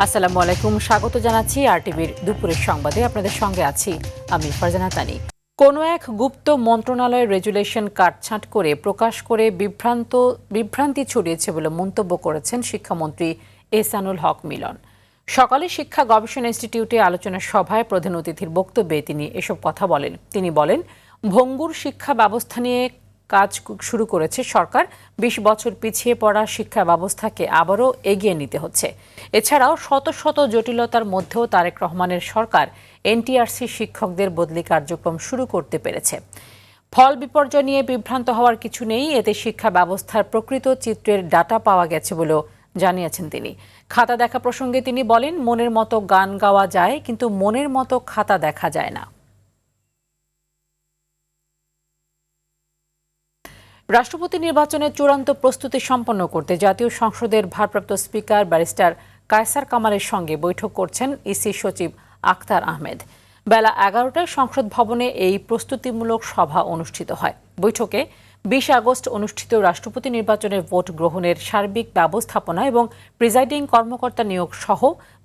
আসসালামু আলাইকুম, স্বাগত জানাচ্ছি আরটিভির দুপুরের সংবাদে। আপনাদের সঙ্গে আছি আমি ফারজানা তানি। কোনো এক গুপ্ত মন্ত্রণালয়ের রেজুলেশন কাটছাঁট করে প্রকাশ করে বিভ্রান্তি ছড়িয়েছে বলে মন্তব্য করেছেন শিক্ষামন্ত্রী এহসানুল হক মিলন। সকালে শিক্ষা গবেষণা ইনস্টিটিউটে আলোচনা সভায় প্রধান অতিথির বক্তব্যে তিনি এসব কথা বলেন। তিনি বলেন, ভঙ্গুর শিক্ষা ব্যবস্থা নিয়ে কাজ শুরু করেছে সরকার। ২০ বছর পিছিয়ে পড়া শিক্ষা ব্যবস্থাকে আবারও এগিয়ে নিতে হচ্ছে। এছাড়াও শত শত জটিলতার মধ্যেও তারেক রহমানের সরকার এনটিআরসি শিক্ষকদের বদলি কার্যক্রম শুরু করতে পেরেছে। ফল বিপর্যয় নিয়ে বিভ্রান্ত হওয়ার কিছু নেই, এতে শিক্ষা ব্যবস্থার প্রকৃত চিত্রের ডাটা পাওয়া গেছে বলেও জানিয়েছেন তিনি। খাতা দেখা প্রসঙ্গে তিনি বলেন, মনের মতো গান গাওয়া যায়, কিন্তু মনের মতো খাতা দেখা যায় না। রাষ্ট্রপতি নির্বাচনের চূড়ান্ত প্রস্তুতি সম্পন্ন করতে জাতীয় সংসদের ভারপ্রাপ্ত স্পিকার ব্যারিস্টার কায়সার কামালের সঙ্গে বৈঠক করছেন ইসি সচিব আখতার আহমেদ। বেলা ১১টায় সংসদ ভবনে এই প্রস্তুতিমূলক সভা অনুষ্ঠিত হয়। বৈঠকে ২০ আগস্ট অনুষ্ঠিত রাষ্ট্রপতি নির্বাচনের ভোট গ্রহণের সার্বিক ব্যবস্থাপনা এবং প্রিজাইডিং কর্মকর্তা নিয়োগ সহ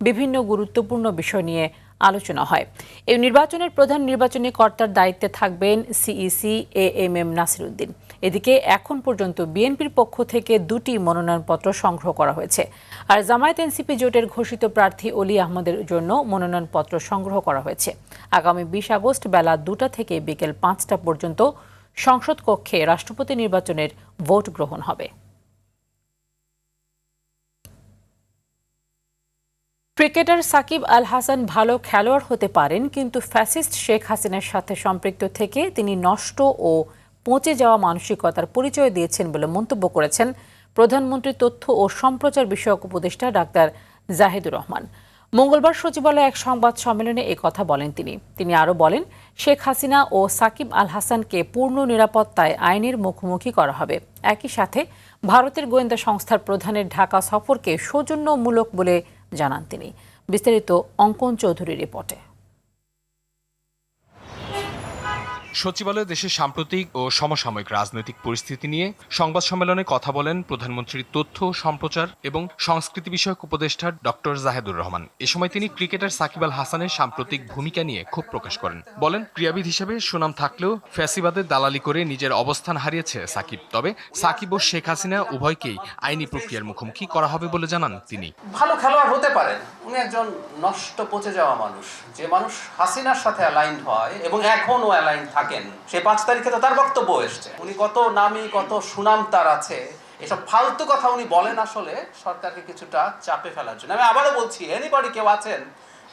বিভিন্ন গুরুত্বপূর্ণ বিষয় নিয়ে আলোচনা হয়। এই নির্বাচনের প্রধান নির্বাচনী কর্তার দায়িত্বে থাকবেন সিইসি এএমএম নাসির উদ্দিন। এদিকে এখন পর্যন্ত বিএনপির পক্ষ থেকে ২টি মনোনয়নপত্র সংগ্রহ করা হয়েছে, আর জামায়াত এনসিপি জোটের ঘোষিত প্রার্থী অলি আহমদের জন্য মনোনয়নপত্র সংগ্রহ করা হয়েছে। আগামী ২০ আগস্ট বেলা ২টা থেকে বিকেল ৫টা পর্যন্ত সংসদ কক্ষে রাষ্ট্রপতি নির্বাচনের ভোট গ্রহণ হবে। ক্রিকেটার সাকিব আল হাসান ভালো খেলোয়াড় হতে পারেন, কিন্তু ফ্যাসিস্ট শেখ হাসিনার সাথে সম্পৃক্ত থেকে তিনি নষ্ট ও পচে যাওয়া মানসিকতার পরিচয় দিয়েছেন বলে মন্তব্য করেছেন প্রধানমন্ত্রী তথ্য ও সম্প্রচার বিষয়ক উপদেষ্টা ডাক্তার জাহিদুর রহমান। মঙ্গলবার সচিবালয়ে এক সংবাদ সম্মেলনে কথা বলেন তিনি আরও বলেন, শেখ হাসিনা ও সাকিব আল হাসানকে পূর্ণ নিরাপত্তায় আইনের মুখোমুখি করা হবে। একই সাথে ভারতের গোয়েন্দা সংস্থার প্রধানের ঢাকা সফরকে সৌজন্যমূলক বলে জানান তিনি। বিস্তারিত অঙ্কন চৌধুরীর রিপোর্টে। সচিবালয়ে দেশের সাম্প্রতিক ও সমসাময়িক রাজনৈতিক পরিস্থিতি নিয়ে সংবাদ সম্মেলনে কথা বলেন প্রধানমন্ত্রীর তথ্য, সম্প্রচার এবং সংস্কৃতি বিষয়ক উপদেষ্টা ডক্টর জাহিদুর রহমান। এ সময় তিনি ক্রিকেটার সাকিব আল হাসানের সাম্প্রতিক ভূমিকা নিয়ে ক্ষোভ প্রকাশ করেন। বলেন, ক্রীড়াবিদ হিসেবে সুনাম থাকলেও ফ্যাসিবাদের দালালি করে নিজের অবস্থান হারিয়েছে সাকিব। তবে সাকিব ও শেখ হাসিনা উভয়কেই আইনি প্রক্রিয়ার মুখোমুখি করা হবে বলে জানান তিনি। ভালো খেলোয়াড় হতে পারেন, উনি একজন নষ্ট পচে যাওয়া মানুষ, যে মানুষ হাসিনার সাথে অ্যালাইন্ড হয় এবং এখনও অ্যালাইন্ড থাকেন। সে ৫ তারিখে তো তার বক্তব্য এসছে, উনি কত নামী, কত সুনাম তার আছে, এসব ফালতু কথা উনি বলেন আসলে সরকারকে কিছুটা চাপে ফেলার জন্য। আমি আবারও বলছি, এনিবডি কেউ আছেন,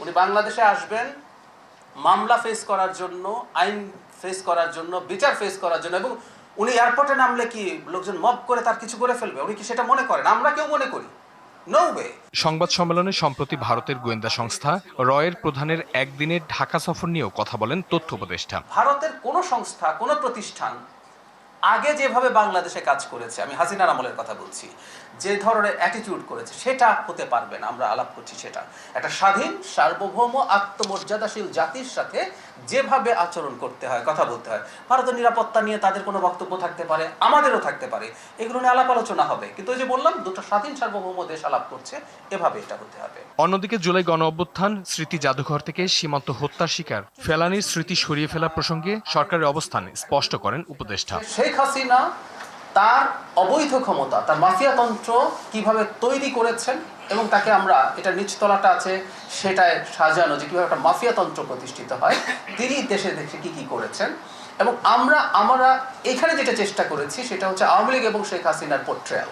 উনি বাংলাদেশে আসবেন মামলা ফেস করার জন্য, আইন ফেস করার জন্য, বিচার ফেস করার জন্য, এবং উনি এয়ারপোর্টে নামলে কি লোকজন মব করে তার কিছু করে ফেলবে? উনি কি সেটা মনে করেন? আমরা কেউ মনে করি? সংবাদ সম্মেলনে সম্প্রতি ভারতের গোয়েন্দা সংস্থা রয়ের প্রধানের একদিনের ঢাকা সফর নিয়েও কথা বলেন তথ্য উপদেষ্টা। ভারতের কোনো সংস্থা, কোনো প্রতিষ্ঠান আগে যেভাবে বাংলাদেশে কাজ করেছে, আমি হাসিনার আমলের কথা বলছি, যে ধরনের অ্যাটিটিউড করেছে সেটা হতে পারবে না। আমরা আলাপ করছি সেটা একটা স্বাধীন, সার্বভৌম, আত্মমর্যাদাশীল জাতির সাথে যেভাবে আচরণ করতে হয়, কথা বলতে হয়। ভারতের নিরাপত্তা নিয়ে তাদের কোনো বক্তব্য থাকতে পারে, আমাদেরও থাকতে পারে, এগুলো নিয়ে আলাপ আলোচনা হবে। কিন্তু ওই যে বললাম, দুটো স্বাধীন সার্বভৌম দেশ আলাপ করছে, এভাবে এটা হতে হবে। অন্যদিকে জুলাই গণ অভ্যুত্থান স্মৃতি জাদুঘর থেকে সীমান্ত হত্যার শিকার ফেলানীর স্মৃতি সরিয়ে ফেলা প্রসঙ্গে সরকারের অবস্থান স্পষ্ট করেন উপদেষ্টা। শেখ হাসিনা তার অবৈধ ক্ষমতা, তার মাফিয়াতন্ত্র কিভাবে তৈরি করেছেন, এবং তাকে আমরা, এটা নিচতলাটা আছে সেটায় সাজানো, যে কিভাবে একটা মাফিয়াতন্ত্র প্রতিষ্ঠিত হয়, তিনি দেশে দেশে কি করেছেন। এবং আমরা এখানে যেটা চেষ্টা করেছি সেটা হচ্ছে আওয়ামী লীগ এবং শেখ হাসিনার পোর্ট্রেয়াল।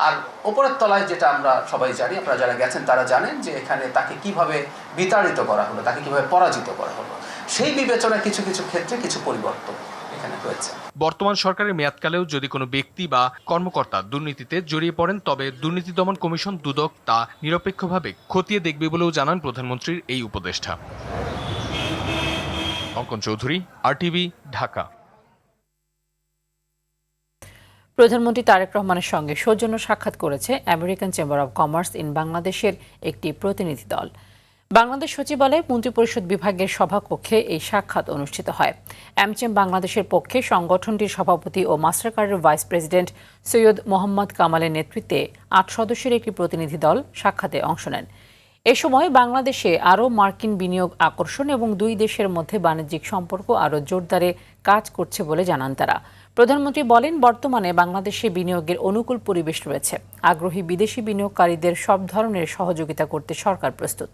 আর ওপরের তলায় যেটা আমরা সবাই জানি, আপনারা যারা গেছেন তারা জানেন, যে এখানে তাকে কিভাবে বিতাড়িত করা হলো, তাকে কিভাবে পরাজিত করা হলো। সেই বিবেচনায় কিছু কিছু ক্ষেত্রে কিছু পরিবর্তন এখানে হয়েছে। বর্তমান সরকারের মেয়াদকালেও যদি কোনো ব্যক্তি বা কর্মকর্তা দুর্নীতিতে জড়িয়ে পড়েন, তবে দুর্নীতি দমন কমিশন দুদক তা নিরপেক্ষভাবে খতিয়ে দেখবে বলেও জানান প্রধানমন্ত্রীর এই উপদেষ্টা। অঙ্কন চৌধুরী, আরটিভি, ঢাকা। প্রধানমন্ত্রী তারেক রহমানের সঙ্গে সৌজন্য সাক্ষাৎ করেছে American chamber of commerce in বাংলাদেশের একটি প্রতিনিধি দল। বাংলাদেশ সচিবালয়ে মন্ত্রিপরিষদ বিভাগের সভাকক্ষে এই সাক্ষাৎ অনুষ্ঠিত হয়। অ্যামচেম বাংলাদেশের পক্ষে সংগঠনটির সভাপতি ও মাস্টারকার্ডের ভাইস প্রেসিডেন্ট সৈয়দ মোহাম্মদ কামালের নেতৃত্বে ৮ সদস্যের একটি প্রতিনিধি দল সাক্ষাতে অংশ নেন। এ সময় বাংলাদেশে আরও মার্কিন বিনিয়োগ আকর্ষণ এবং দুই দেশের মধ্যে বাণিজ্যিক সম্পর্ক আরও জোরদারে কাজ করছে বলে জানান তারা। প্রধানমন্ত্রী বলেন, বর্তমানে বাংলাদেশে বিনিয়োগের অনুকূল পরিবেশ রয়েছে। আগ্রহী বিদেশি বিনিয়োগকারীদের সব ধরনের সহযোগিতা করতে সরকার প্রস্তুত।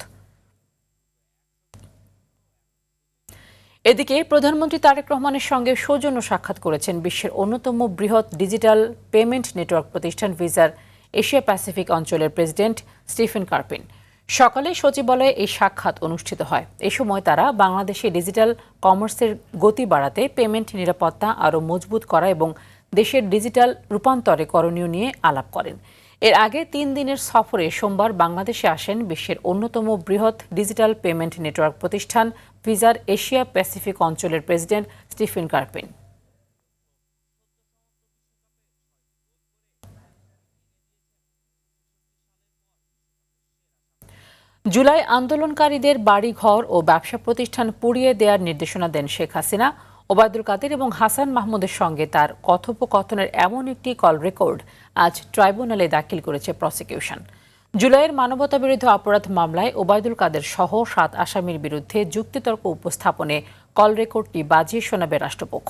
এদিকে প্রধানমন্ত্রী তারেক রহমানের সঙ্গে সৌজন্য সাক্ষাৎ করেছেন বিশ্বের অন্যতম বৃহৎ ডিজিটাল পেমেন্ট নেটওয়ার্ক প্রতিষ্ঠান ভিসার এশিয়া প্যাসিফিক অঞ্চলের প্রেসিডেন্ট স্টিফেন কার্পিন। সকালে সচিবালয়ে এই সাক্ষাৎ অনুষ্ঠিত হয়। এ সময় তারা বাংলাদেশে ডিজিটাল কমার্সের গতি বাড়াতে, পেমেন্ট নিরাপত্তা আরও মজবুত করা এবং দেশের ডিজিটাল রূপান্তরে করণীয় নিয়ে আলাপ করেন। এর আগে 3 দিনের সফরে সোমবার বাংলাদেশে আসেন বিশ্বের অন্যতম বৃহৎ ডিজিটাল পেমেন্ট নেটওয়ার্ক প্রতিষ্ঠান ভিসার এশিয়া প্যাসিফিক অঞ্চলের প্রেসিডেন্ট স্টিফেন কার্পিন। জুলাই আন্দোলনকারীদের বাড়িঘর ও ব্যবসা প্রতিষ্ঠান পুড়িয়ে দেওয়ার নির্দেশনা দেন শেখ হাসিনা। ওবায়দুল কাদের এবং হাসান মাহমুদের সঙ্গে তার কথোপকথনের এমন একটি কল রেকর্ড আজ ট্রাইব্যুনালে দাখিল করেছে প্রসিকিউশন। জুলাইয়ের মানবতাবিরোধী অপরাধ মামলায় ওবায়দুল কাদের সহ 7 আসামির বিরুদ্ধে যুক্তিতর্ক উপস্থাপনে কল রেকর্ডটি বাজিয়ে শোনাবে রাষ্ট্রপক্ষ।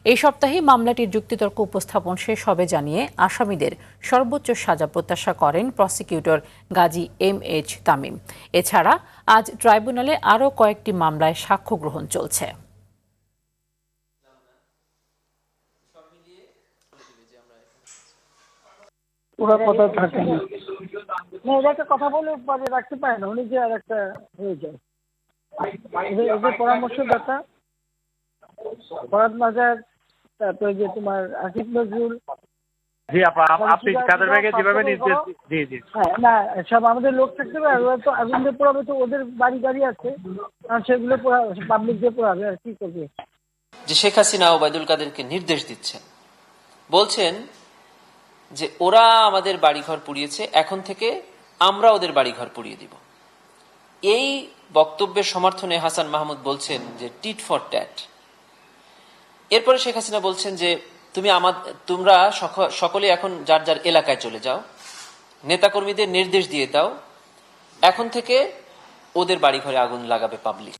এই সপ্তাহেই মামলাটির যুক্তিতর্ক উপস্থাপন শেষ হবে জানিয়ে আসামিদের সর্বোচ্চ সাজা প্রত্যাশা করেন প্রসিকিউটর গাজী MH তামিম। এছাড়া আজ ট্রাইব্যুনালে আরও কয়েকটি মামলায় সাক্ষ্য গ্রহণ চলছে। ওরা কথা থাকে না, ওরা একটা কথা বলে পরে রাখতে পারে না, উনি যে আর একটা হয়ে যায়। এদের পরামর্শদাতা ফরাদ মাজার, তারপরে যে তোমার আসিফ নজরুল, জি আপনি কাদের ব্যাগে যেভাবে নির্দেশ, জি জি হ্যাঁ না সব আমাদের লোক থাকতে পারে। ওরা তো আগুন দিয়ে পোড়াবে, তো ওদের বাড়ি আছে, আর সেগুলো পাবলিক দিয়ে পোড়াবে, আর কি করবে। যে শেখ হাসিনা ওবায়দুল কাদেরকে নির্দেশ দিচ্ছেন, বলছেন যে ওরা আমাদের বাড়িঘর পুড়িয়েছে, এখন থেকে আমরা ওদের বাড়িঘর পুড়িয়ে দিব। এই বক্তব্যের সমর্থনে হাসান মাহমুদ বলছেন যে টিট ফর ট্যাট। এরপরে শেখ হাসিনা বলছেন যে তোমরা সকলে এখন যার যার এলাকায় চলে যাও, নেতাকর্মীদের নির্দেশ দিয়ে দাও, এখন থেকে ওদের বাড়িঘরে আগুন লাগাবে পাবলিক।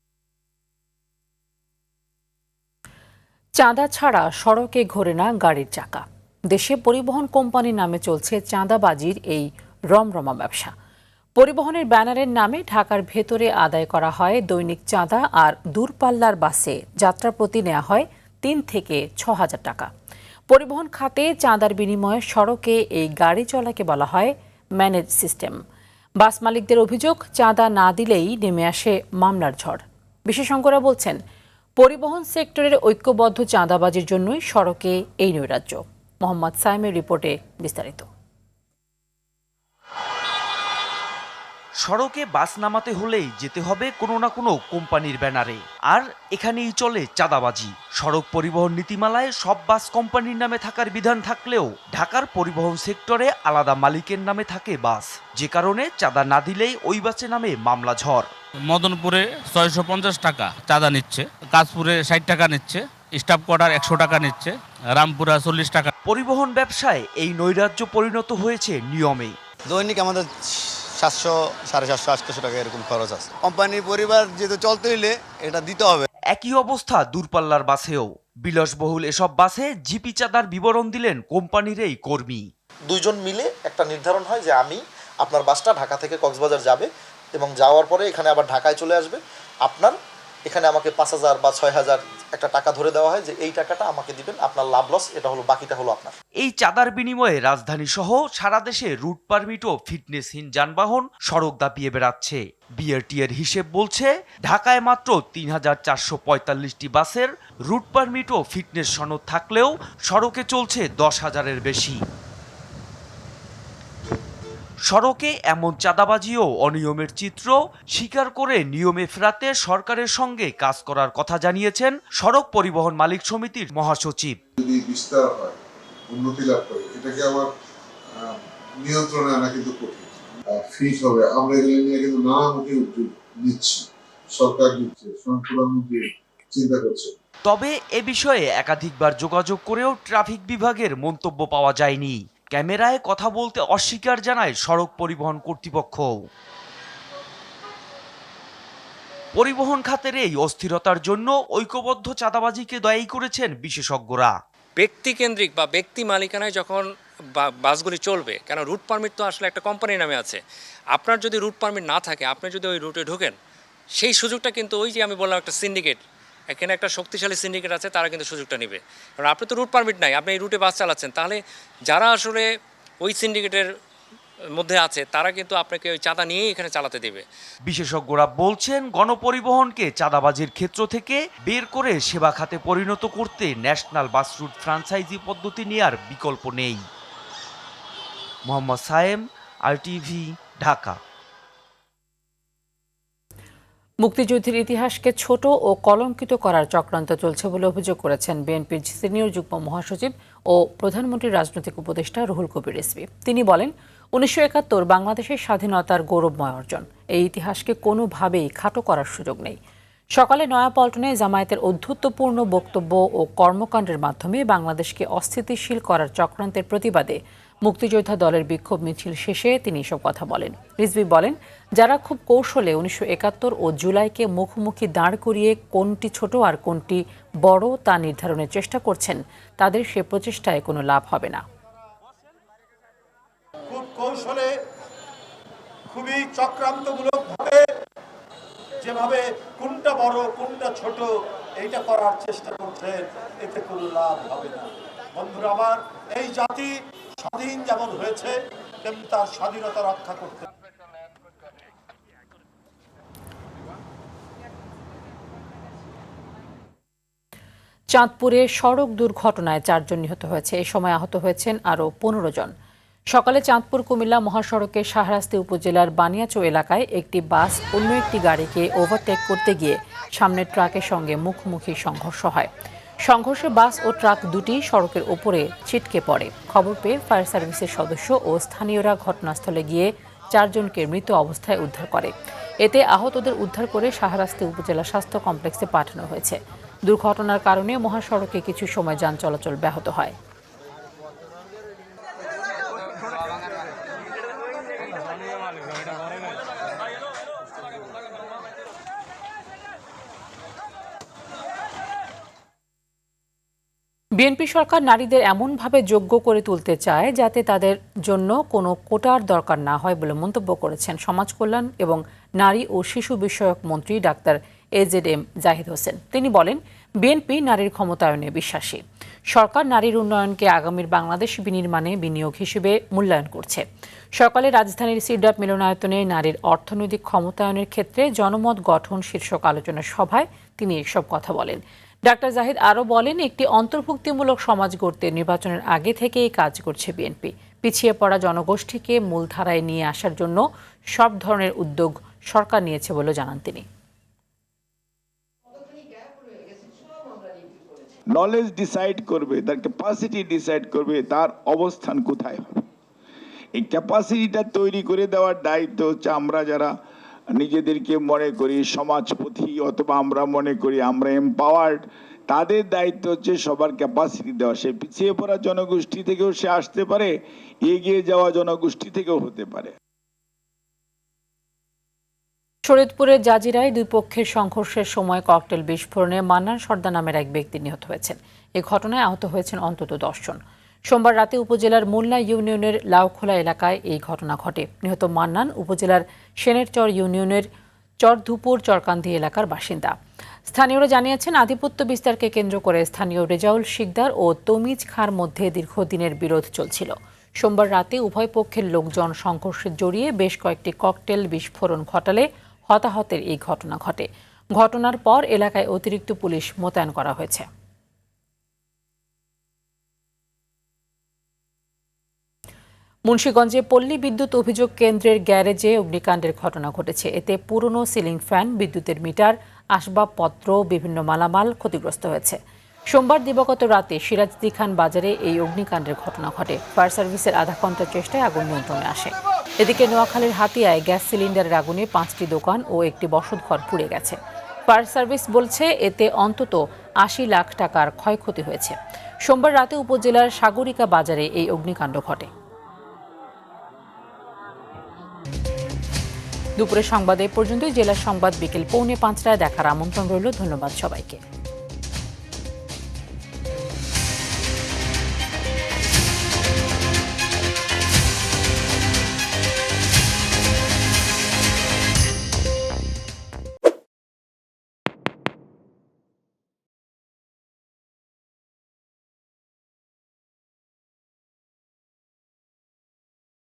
চাঁদা ছাড়া সড়কে ঘোরে না গাড়ির চাকা। দেশে পরিবহন কোম্পানির নামে চলছে চাঁদাবাজির এই রমরমা ব্যবসা। পরিবহনের ব্যানারের নামে ঢাকার ভেতরে আদায় করা হয় দৈনিক চাঁদা, আর দূরপাল্লার বাসে যাত্রা প্রতি নেওয়া হয় 3 থেকে 6 হাজার টাকা। পরিবহন খাতে চাঁদার বিনিময়ে সড়কে এই গাড়ি চলাকে বলা হয় ম্যানেজ সিস্টেম। বাস মালিকদের অভিযোগ, চাঁদা না দিলেই নেমে আসে মামলার ঝড়। বিশেষজ্ঞরা বলছেন, পরিবহন সেক্টরের ঐক্যবদ্ধ চাঁদাবাজির জন্যই সড়কে এই নৈরাজ্য। মোহাম্মদ সাইমের রিপোর্টে বিস্তারিত। সড়কে বাস নামাতে হলেই যেতে হবে কোনো না কোনো কোম্পানির ব্যানারে, আর এখানেই চলে চাঁদাবাজি। সড়ক পরিবহন নীতিমালায় সব বাস কোম্পানির নামে থাকার বিধান থাকলেও ঢাকার পরিবহন সেক্টরে আলাদা মালিকের নামে থাকে বাস, যে কারণে চাঁদা না দিলেই ওই বাসে নামে মামলা ঝড়। মদনপুরে 650 টাকা চাঁদা নিচ্ছে, কাশপুরে 60 টাকা নিচ্ছে, স্টাফ কোয়ার্টার 100 টাকা নিচ্ছে, রামপুরা 40 টাকা। পরিবহন ব্যবসায় এই নৈরাজ্য পরিণত হয়েছে নিয়মে। দৈনিক আমাদের 700, 750, 800 টাকা এরকম খরচ আছে। কোম্পানির পরিবার যেহেতু চলতে হইলে এটা দিতে হবে। একই অবস্থা দূরপাল্লার বাসেও। বিলাসবহুল এসব বাসে জিপি চাঁদার বিবরণ দিলেন কোম্পানির এই কর্মী। 2 জন মিলে একটা নির্ধারণ হয় যে আপনার বাসটা ঢাকা থেকে কক্সবাজার যাবে এবং যাওয়ার পরে এখানে আবার ঢাকায় চলে আসবে। আপনার এখানে আমাকে 5000 বা 6000 একটা টাকা ধরে দেওয়া হয় যে এই টাকাটা আমাকে দিবেন, আপনার লাভ লস এটা হলো, বাকিটা হলো আপনার। এই চাঁদার বিনিময়ে রাজধানী সহ সারা দেশে রুট পারমিট ও ফিটনেসহীন যানবাহন সড়ক দাপিয়ে বেড়াচ্ছে। বিআরটিএর হিসেব বলছে, ঢাকায় মাত্র 3445টি বাসের রুট পারমিট ও ফিটনেস সনদ থাকলেও সড়কে চলছে 10,000-এর বেশি। সড়কে এমন চাঁদাবাজি ও অনিয়মের চিত্র স্বীকার করে নিয়মে ফেরাতে সরকারের সঙ্গে কাজ করার কথা জানিয়েছেন সড়ক পরিবহন মালিক সমিতির মহাসচিব। যদি বিস্তার হয়, উন্নতি লাভ করে, এটাকে আবার নিয়ন্ত্রণে আনা কিন্তু কঠিন। ফিট হবে, আমরা এগুলো নিয়ে কিন্তু নানামুখী উদ্যোগ নিচ্ছি, সরকার নিচ্ছে, প্রধানমন্ত্রী চিন্তা করছে। তবে এ বিষয়ে একাধিকবার যোগাযোগ করেও ট্রাফিক বিভাগের মন্তব্য পাওয়া যায়নি। ক্যামেরায় কথা বলতে অস্বীকার জানায় সড়ক পরিবহন কর্তৃপক্ষ। পরিবহন খাতের এই অস্থিরতার জন্য ঐক্যবদ্ধ চাঁদাবাজিকে দায়ী করেছেন বিশেষজ্ঞরা। ব্যক্তিকেন্দ্রিক বা ব্যক্তি মালিকানায় যখন বাসগুলি চলবে, কেন রুট পারমিট তো আসলে একটা কোম্পানির নামে আছে। আপনার যদি রুট পারমিট না থাকে, আপনি যদি ওই রুটে ঢোকেন, সেই সুযোগটা কিন্তু ওই যে আমি বললাম একটা সিন্ডিকেট, এখানে একটা শক্তিশালী সিন্ডিকেট আছে, তারা কিন্তু সুযোগটা নেবে। কারণ আপনি তো রুট পারমিট নাই, আপনি এই রুটে বাস চালাচ্ছেন, তাহলে যারা আসলে ওই সিন্ডিকেটের মধ্যে আছে তারা কিন্তু আপনাকে ওই চাঁদা নিয়েই এখানে চালাতে দেবে। বিশেষজ্ঞরা বলছেন, গণপরিবহনকে চাঁদাবাজির ক্ষেত্র থেকে বের করে সেবা খাতে পরিণত করতে ন্যাশনাল বাস রুট ফ্রাঞ্চাইজি পদ্ধতি নেওয়ার বিকল্প নেই। মোহাম্মদ সায়েম, RTV, ঢাকা। মুক্তিযুদ্ধের ইতিহাসকে ছোট ও কলঙ্কিত করার চক্রান্ত চলছে বলে অভিযোগ করেছেন বিএনপির সিনিয়র যুগ্ম মহাসচিব ও প্রধানমন্ত্রীর রাজনৈতিক উপদেষ্টা রুহুল কবির রিজভী। তিনি বলেন, 1971 বাংলাদেশের স্বাধীনতার গৌরবময় অর্জন। এই ইতিহাসকে কোনোভাবেই খাটো করার সুযোগ নেই। সকালে নয়াপল্টনে জামায়াতের ঔদ্ধত্যপূর্ণ বক্তব্য ও কর্মকাণ্ডের মাধ্যমে বাংলাদেশকে অস্থিতিশীল করার চক্রান্তের প্রতিবাদে মুক্তিযোদ্ধা দলের বিক্ষোভ মিছিল শেষে তিনি এসব কথা বলেন। রিজভী বলেন, যারা খুব কৌশলে 1971 ও জুলাইকে মুখোমুখি দাঁড় করিয়ে কোনটি ছোট আর কোনটি বড় তা নির্ধারণের চেষ্টা করছেন, তাদের সে প্রচেষ্টায় কোনো লাভ হবে না। খুব কৌশলে, খুবই চক্রান্তমূলকভাবে যেভাবে কোনটা বড় কোনটা ছোট এইটা করার চেষ্টা করছেন, এতে কোনো লাভ হবে না। বন্ধুরা আমার, এই জাতি স্বাধীন যেমন হয়েছে তেমনি তার স্বাধীনতা রক্ষা করতে। চাঁদপুরে সড়ক দুর্ঘটনায় 4 জন নিহত হয়েছে। এ সময় আহত হয়েছেন আরও 15 জন। সকালে চাঁদপুর কুমিল্লা মহাসড়কের শাহরাস্তি উপজেলার বানিয়াচৌ এলাকায় একটি বাস অন্য একটি গাড়িকে ওভারটেক করতে গিয়ে সামনের ট্রাকের সঙ্গে মুখোমুখি সংঘর্ষ হয়। সংঘর্ষে বাস ও ট্রাক দুটি সড়কের ওপরে ছিটকে পড়ে। খবর পেয়ে ফায়ার সার্ভিসের সদস্য ও স্থানীয়রা ঘটনাস্থলে গিয়ে 4 জনকে মৃত অবস্থায় উদ্ধার করে। এতে আহতদের উদ্ধার করে শাহরাস্তি উপজেলা স্বাস্থ্য কমপ্লেক্সে পাঠানো হয়েছে। দুর্ঘটনার কারণে মহাসড়কে কিছু সময় যান চলাচল ব্যাহত হয়। বিএনপি সরকার নারীদের এমনভাবে যোগ্য করে তুলতে চায় যাতে তাদের জন্য কোনো কোটার দরকার না হয় বলে মন্তব্য করেছেন সমাজ কল্যাণ এবং নারী ও শিশু বিষয়ক মন্ত্রী ডাক্তার AZM জাহিদ হোসেন। তিনি বলেন, বিএনপি নারীর ক্ষমতায়নে বিশ্বাসী। সরকার নারীর উন্নয়নকে আগামীর বাংলাদেশ বিনির্মাণে বিনিয়োগ হিসেবে মূল্যায়ন করছে। সকালে রাজধানীর সিডাপ মিলনায়তনে নারীর অর্থনৈতিক ক্ষমতায়নের ক্ষেত্রে জনমত গঠন শীর্ষক আলোচনা সভায় তিনি এসব কথা বলেন। ডাক্তার জাহিদ আরও বলেন, একটি অন্তর্ভুক্তিমূলক সমাজ গড়তে নির্বাচনের আগে থেকেই কাজ করছে বিএনপি। পিছিয়ে পড়া জনগোষ্ঠীকে মূলধারায় নিয়ে আসার জন্য সব ধরনের উদ্যোগ সরকার নিয়েছে বলে জানান তিনি। নলেজ ডিসাইড করবে, তার ক্যাপাসিটি ডিসাইড করবে তার অবস্থান কোথায় হবে। এই ক্যাপাসিটিটা তৈরি করে দেওয়ার দায়িত্ব হচ্ছে আমরা যারা নিজেদেরকে মনে করি সমাজপথী অথবা আমরা মনে করি আমরা এম্পাওয়ার্ড, তাদের দায়িত্ব হচ্ছে সবার ক্যাপাসিটি দেওয়া। সে পিছিয়ে পড়া জনগোষ্ঠী থেকেও সে আসতে পারে, এগিয়ে যাওয়া জনগোষ্ঠী থেকেও হতে পারে। শরীয়তপুরের জাজিরায় দুই পক্ষের সংঘর্ষের সময় ককটেল বিস্ফোরণে মান্নান সর্দার নামের এক ব্যক্তি নিহত হয়েছেন। এই ঘটনায় আহত হয়েছেন অন্তত 10 জন। সোমবার রাতে উপজেলার মোল্লা ইউনিয়নের লাউখোলা এলাকায় এই ঘটনা ঘটে। নিহত মান্নান উপজেলার সেনেরচর ইউনিয়নের চরধুপুর চরকান্দি এলাকার বাসিন্দা। স্থানীয়রা জানিয়েছেন, আধিপত্য বিস্তারকে কেন্দ্র করে স্থানীয় রেজাউল শিকদার ও তমিজ খাঁর মধ্যে দীর্ঘদিনের বিরোধ চলছিল। সোমবার রাতে উভয় পক্ষের লোকজন সংঘর্ষে জড়িয়ে বেশ কয়েকটি ককটেল বিস্ফোরণ ঘটালে হতাহতের এই ঘটনা ঘটে। ঘটনার পর এলাকায় অতিরিক্ত পুলিশ মোতায়েন করা হয়েছে। মুন্সিগঞ্জে পল্লী বিদ্যুৎ অভিযোগ কেন্দ্রের গ্যারেজে অগ্নিকাণ্ডের ঘটনা ঘটেছে। এতে পুরনো সিলিং ফ্যান, বিদ্যুতের মিটার, আসবাবপত্র, বিভিন্ন মালামাল ক্ষতিগ্রস্ত হয়েছে। সোমবার দিবাগত রাতে সিরাজদি খান বাজারে এই অগ্নিকাণ্ডের ঘটনা ঘটে। ফায়ার সার্ভিসের আধা ঘন্টার চেষ্টায় আগুন নিয়ন্ত্রণে আসে। এদিকে নোয়াখালীর হাতিয়ায় গ্যাস সিলিন্ডারের আগুনে 5টি দোকান ও একটি বসতঘর পুড়ে গেছে। ফায়ার সার্ভিস বলছে এতে অন্তত 80 লাখ টাকার ক্ষয়ক্ষতি হয়েছে। সোমবার রাতে উপজেলার সাগরিকা বাজারে এই অগ্নিকাণ্ড ঘটে। দুপুরের সংবাদ এ পর্যন্তই। জেলার সংবাদ বিকেল 4:45টায় দেখার আমন্ত্রণ রইল। ধন্যবাদ সবাইকে।